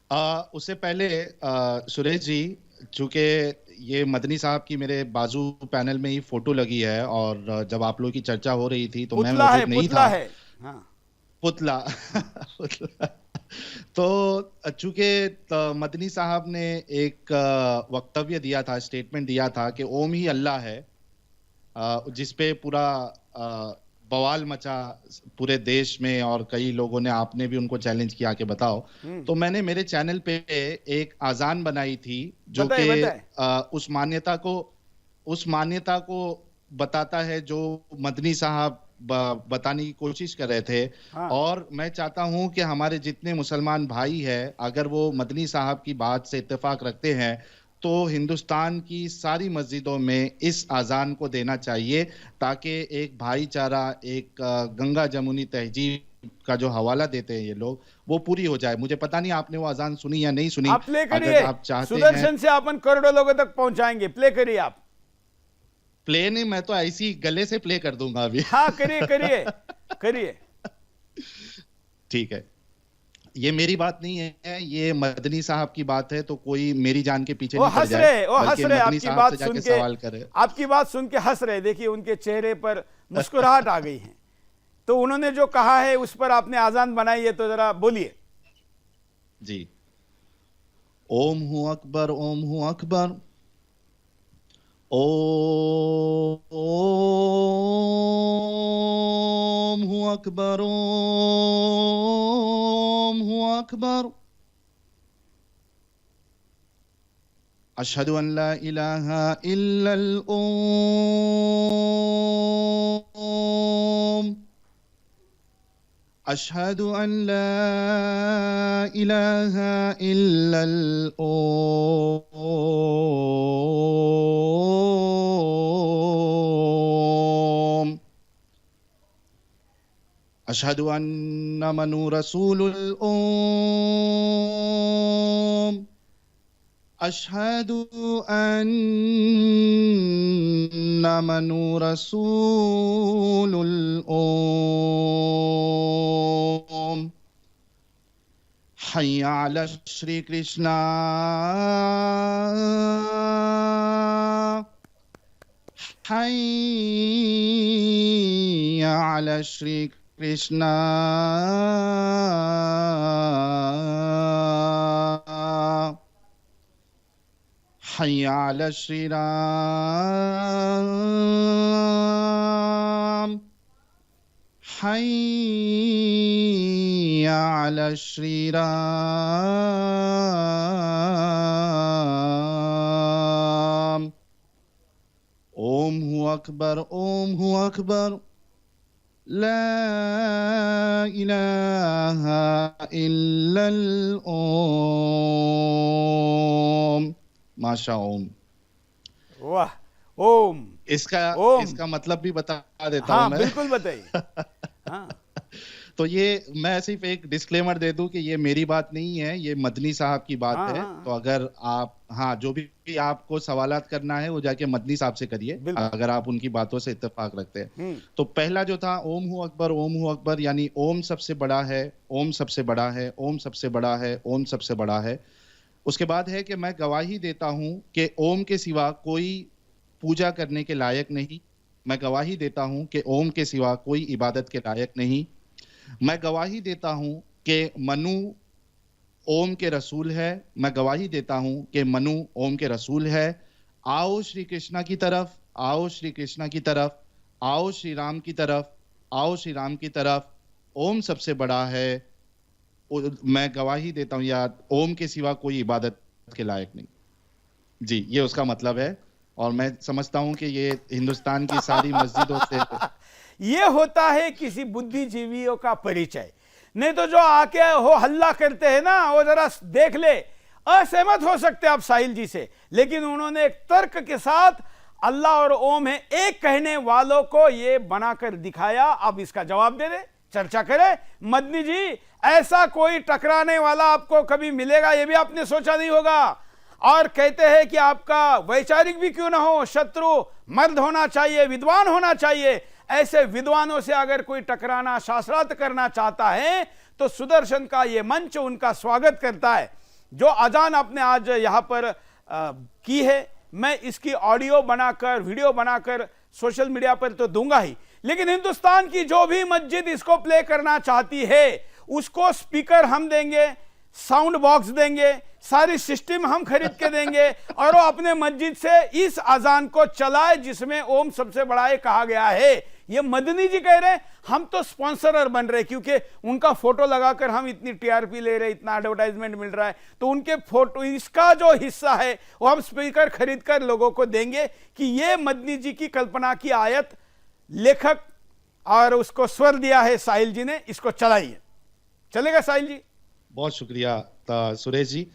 उससे पहले सुरेश जी, चूंकि ये मदनी साहब की मेरे बाजू पैनल में ही फोटो लगी है, और जब आप लोगों की चर्चा हो रही थी तो मैं पुतला है, मौजूद नहीं पुतला था। है। हाँ। पुतला। हाँ। पुतला। तो चूंकि मदनी साहब ने एक वक्तव्य दिया था, स्टेटमेंट दिया था कि ओम ही अल्लाह है, जिसपे पूरा बवाल मचा पूरे देश में, और कई लोगों ने, आपने भी उनको चैलेंज किया कि बताओ। हम्म। तो मैंने मेरे चैनल पे एक आजान बनाई थी जो बताइए कि बताइए। उस मान्यता को बताता है जो मदनी साहब बताने की कोशिश कर रहे थे। हाँ। और मैं चाहता हूं कि हमारे जितने मुसलमान भाई हैं, अगर वो मदनी साहब की बात से इत्तेफाक रखते हैं, तो हिंदुस्तान की सारी मस्जिदों में इस अजान को देना चाहिए, ताकि एक भाईचारा, एक गंगा जमुनी तहजीब का जो हवाला देते हैं ये लोग, वो पूरी हो जाए। मुझे पता नहीं आपने वो अजान सुनी या नहीं सुनी। आप प्ले अगर करिए। आप चाहते हैं सुदर्शन से अपन करोड़ों लोगों तक पहुंचाएंगे, प्ले करिए आप। प्ले, नहीं, मैं तो ऐसी गले से प्ले कर दूंगा अभी। हाँ, करिए करिए करिए। ठीक है। ये मेरी बात नहीं है, ये मदनी साहब की बात है, तो कोई मेरी जान के पीछे वो नहीं पड़ हंस जाए, रहे, वो हंस बल्कि रहे मदनी आपकी साहब बात से सुन जाके के। सवाल करे। आपकी बात सुन के हंस रहे, देखिए उनके चेहरे पर मुस्कुराहट आ गई है। तो उन्होंने जो कहा है उस पर आपने आजान बनाई है, तो जरा बोलिए। जी। ओम हूं अकबर, ओम हूं अकबर। ओम हूं अकबर, ओम हूं अकबर। अशहदु अन ला इलाहा इल्लल ओम। अशहदु अन ला इलाहा इल्लल ओम। अशहदु अन्ना मनु रसूलुल ओम। अशहदु अन्ना मनु रसूलुल ओम। हय्या अला श्री कृष्णा, हय्या अला श्री कृष्णा। हय्या अला श्री राम। हय्या अला श्री राम। ओम हूं अकबर, ओम हूं अकबर। ला इलाहा इल्लल ओम। माशा ओम। वाह। ओम। इसका ओम। इसका मतलब भी बता देता हूं हाँ, मैं। बिल्कुल बताइए। हाँ। तो ये, मैं सिर्फ एक डिस्क्लेमर दे दूं कि ये मेरी बात नहीं है, ये मदनी साहब की बात हाँ। है। तो हाँ, अगर आप, हाँ, जो भी आपको सवालात करना है वो जाके मदनी साहब से करिए, बिल्कुल। अगर आप उनकी बातों से इत्तेफाक रखते हैं। हम्म। तो पहला जो था, ओम हूं अकबर, ओम हूं अकबर, यानी ओम सबसे बड़ा है, ओम सबसे बड़ा है, ओम सबसे बड़ा है, ओम सबसे बड़ा है। उसके बाद है कि मैं गवाही देता हूं कि ओम के सिवा कोई पूजा करने के लायक नहीं। मैं गवाही देता हूं कि ओम के सिवा कोई इबादत के लायक नहीं। मैं गवाही देता हूं कि मनु ओम के रसूल है। मैं गवाही देता हूं कि मनु ओम के रसूल है। आओ श्री कृष्णा की तरफ, आओ श्री कृष्णा की तरफ, आओ श्री राम की तरफ, आओ श्री राम की तरफ। ओम सबसे बड़ा है। मैं गवाही देता हूं यार, ओम के सिवा कोई इबादत के लायक नहीं। जी, ये उसका मतलब है। और मैं समझता हूं कि ये हिंदुस्तान की सारी मस्जिदों से। ये होता है किसी बुद्धिजीवियों का परिचय। नहीं तो जो आके हो हल्ला करते हैं ना, वो जरा देख ले। असहमत हो सकते आप साहिल जी से, लेकिन उन्होंने एक तर्क के साथ अल्लाह और ओम है एक कहने वालों को ये बनाकर दिखाया। अब इसका जवाब दे दे, चर्चा करें। मदनी जी, ऐसा कोई टकराने वाला आपको कभी मिलेगा ये भी आपने सोचा नहीं होगा। और कहते हैं कि आपका वैचारिक भी क्यों ना हो, शत्रु मर्द होना चाहिए, विद्वान होना चाहिए। ऐसे विद्वानों से अगर कोई टकराना, शास्त्रार्थ करना चाहता है, तो सुदर्शन का ये मंच उनका स्वागत करता है। जो अजान आपने आज यहाँ पर की है, मैं इसकी ऑडियो बनाकर वीडियो बनाकर सोशल मीडिया पर तो दूंगा ही, लेकिन हिंदुस्तान की जो भी मस्जिद इसको प्ले करना चाहती है उसको स्पीकर हम देंगे, साउंड बॉक्स देंगे, सारी सिस्टम हम खरीद के देंगे और वो अपने मस्जिद से इस अजान को चलाए जिसमें ओम सबसे बड़ा है कहा गया है। ये मदनी जी कह रहे हैं, हम तो स्पॉन्सरर बन रहे क्योंकि उनका फोटो लगाकर हम इतनी टीआरपी ले रहे, इतना एडवर्टाइजमेंट मिल रहा है, तो उनके फोटो इसका जो हिस्सा है वो हम स्पीकर खरीद कर लोगों को देंगे कि ये मदनी जी की कल्पना की आयत लेखक और उसको स्वर दिया है साहिल जी ने, इसको चलाइए। चलेगा साहिल जी? बहुत शुक्रिया सुरेश जी।